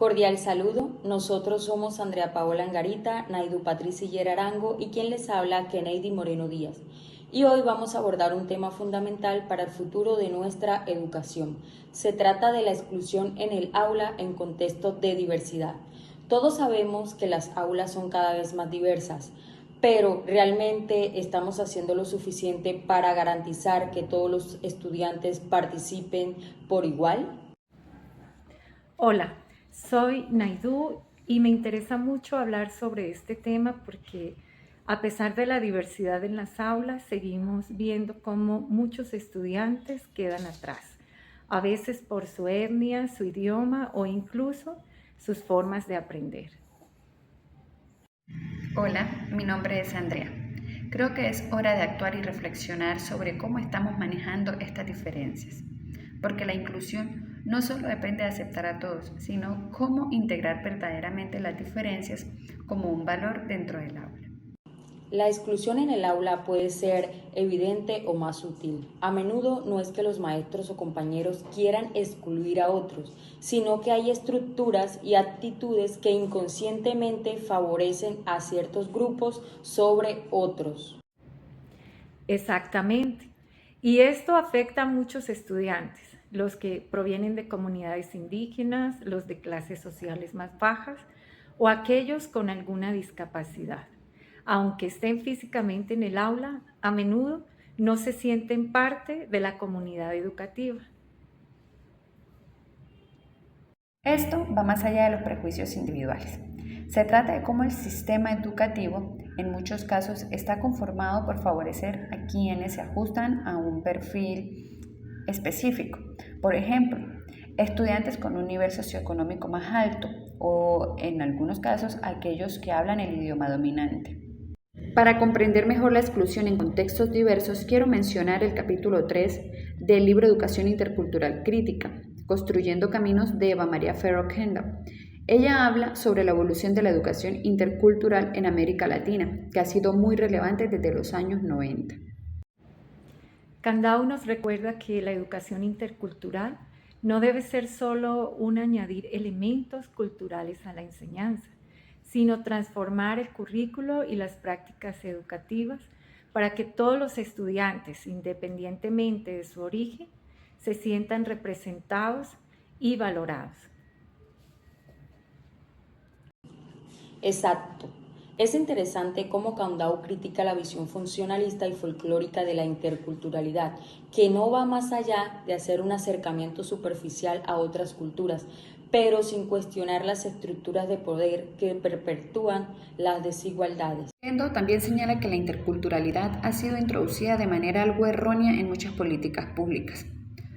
Cordial saludo, nosotros somos Andrea Paola Angarita, Naidu Patricia Higuera Arango y quien les habla, Kennedy Moreno Díaz. Y hoy vamos a abordar un tema fundamental para el futuro de nuestra educación. Se trata de la exclusión en el aula en contexto de diversidad. Todos sabemos que las aulas son cada vez más diversas, pero ¿realmente estamos haciendo lo suficiente para garantizar que todos los estudiantes participen por igual? Hola, soy Naidu y me interesa mucho hablar sobre este tema porque a pesar de la diversidad en las aulas, seguimos viendo cómo muchos estudiantes quedan atrás, a veces por su etnia, su idioma o incluso sus formas de aprender. Hola, mi nombre es Andrea. Creo que es hora de actuar y reflexionar sobre cómo estamos manejando estas diferencias, porque la inclusión no solo depende de aceptar a todos, sino cómo integrar verdaderamente las diferencias como un valor dentro del aula. La exclusión en el aula puede ser evidente o más sutil. A menudo no es que los maestros o compañeros quieran excluir a otros, sino que hay estructuras y actitudes que inconscientemente favorecen a ciertos grupos sobre otros. Exactamente. Y esto afecta a muchos estudiantes, los que provienen de comunidades indígenas, los de clases sociales más bajas o aquellos con alguna discapacidad. Aunque estén físicamente en el aula, a menudo no se sienten parte de la comunidad educativa. Esto va más allá de los prejuicios individuales. Se trata de cómo el sistema educativo en muchos casos está conformado por favorecer a quienes se ajustan a un perfil específico. Por ejemplo, estudiantes con un nivel socioeconómico más alto o en algunos casos aquellos que hablan el idioma dominante. Para comprender mejor la exclusión en contextos diversos, quiero mencionar el capítulo 3 del libro Educación Intercultural Crítica, Construyendo Caminos de Eva María Ferro Kendall. Ella habla sobre la evolución de la educación intercultural en América Latina, que ha sido muy relevante desde los años 90. Candau nos recuerda que la educación intercultural no debe ser solo un añadir elementos culturales a la enseñanza, sino transformar el currículo y las prácticas educativas para que todos los estudiantes, independientemente de su origen, se sientan representados y valorados. Exacto. Es interesante cómo Kandau critica la visión funcionalista y folclórica de la interculturalidad, que no va más allá de hacer un acercamiento superficial a otras culturas, pero sin cuestionar las estructuras de poder que perpetúan las desigualdades. Kendo también señala que la interculturalidad ha sido introducida de manera algo errónea en muchas políticas públicas.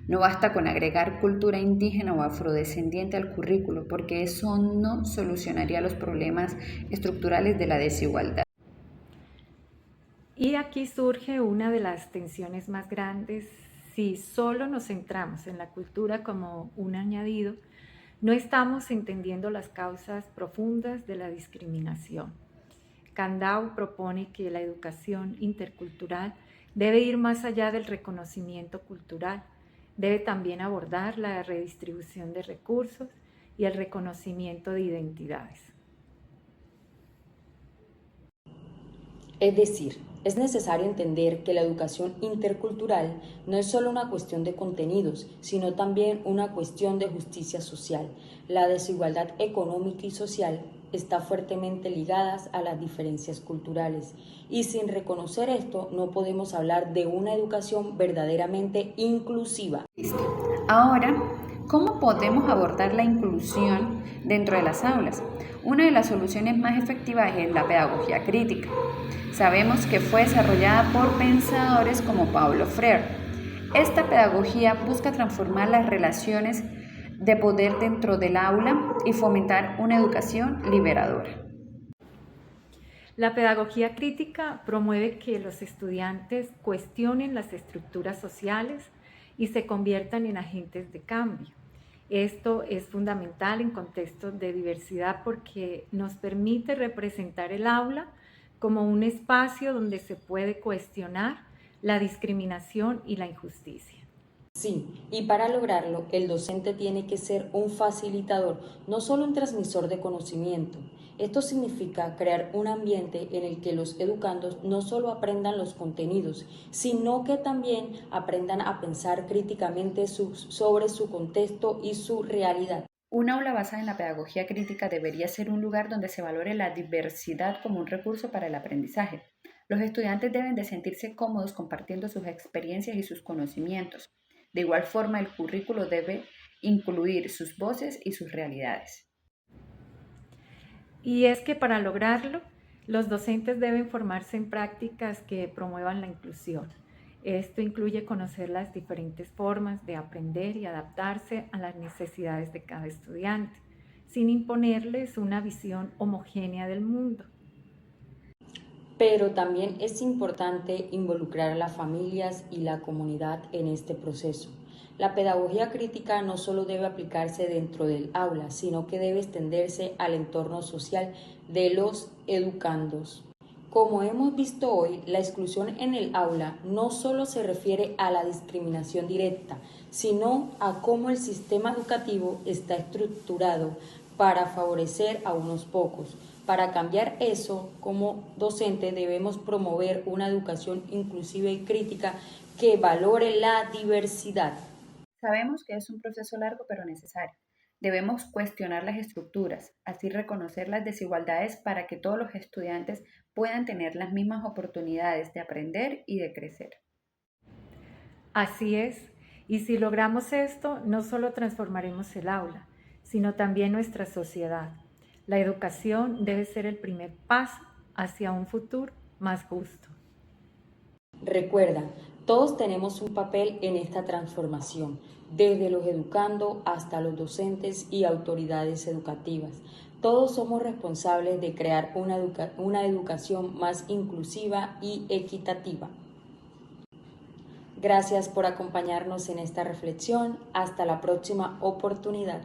No basta con agregar cultura indígena o afrodescendiente al currículo, porque eso no solucionaría los problemas estructurales de la desigualdad. Y aquí surge una de las tensiones más grandes. Si solo nos centramos en la cultura como un añadido, no estamos entendiendo las causas profundas de la discriminación. Kandau propone que la educación intercultural debe ir más allá del reconocimiento cultural, debe también abordar la redistribución de recursos y el reconocimiento de identidades. Es decir, es necesario entender que la educación intercultural no es solo una cuestión de contenidos, sino también una cuestión de justicia social. La desigualdad económica y social está fuertemente ligadas a las diferencias culturales y sin reconocer esto no podemos hablar de una educación verdaderamente inclusiva. Listo. Ahora, ¿cómo podemos abordar la inclusión dentro de las aulas? Una de las soluciones más efectivas es la pedagogía crítica. Sabemos que fue desarrollada por pensadores como Paulo Freire. Esta pedagogía busca transformar las relaciones de poder dentro del aula y fomentar una educación liberadora. La pedagogía crítica promueve que los estudiantes cuestionen las estructuras sociales y se conviertan en agentes de cambio. Esto es fundamental en contextos de diversidad porque nos permite representar el aula como un espacio donde se puede cuestionar la discriminación y la injusticia. Sí, y para lograrlo, el docente tiene que ser un facilitador, no solo un transmisor de conocimiento. Esto significa crear un ambiente en el que los educandos no solo aprendan los contenidos, sino que también aprendan a pensar críticamente sobre su contexto y su realidad. Un aula basada en la pedagogía crítica debería ser un lugar donde se valore la diversidad como un recurso para el aprendizaje. Los estudiantes deben de sentirse cómodos compartiendo sus experiencias y sus conocimientos. De igual forma, el currículo debe incluir sus voces y sus realidades. Y es que para lograrlo, los docentes deben formarse en prácticas que promuevan la inclusión. Esto incluye conocer las diferentes formas de aprender y adaptarse a las necesidades de cada estudiante, sin imponerles una visión homogénea del mundo. Pero también es importante involucrar a las familias y la comunidad en este proceso. La pedagogía crítica no solo debe aplicarse dentro del aula, sino que debe extenderse al entorno social de los educandos. Como hemos visto hoy, la exclusión en el aula no solo se refiere a la discriminación directa, sino a cómo el sistema educativo está estructurado para favorecer a unos pocos. Para cambiar eso, como docente debemos promover una educación inclusiva y crítica que valore la diversidad. Sabemos que es un proceso largo pero necesario. Debemos cuestionar las estructuras, así reconocer las desigualdades para que todos los estudiantes puedan tener las mismas oportunidades de aprender y de crecer. Así es, y si logramos esto, no solo transformaremos el aula, sino también nuestra sociedad. La educación debe ser el primer paso hacia un futuro más justo. Recuerda, todos tenemos un papel en esta transformación, desde los educandos hasta los docentes y autoridades educativas. Todos somos responsables de crear una educación más inclusiva y equitativa. Gracias por acompañarnos en esta reflexión. Hasta la próxima oportunidad.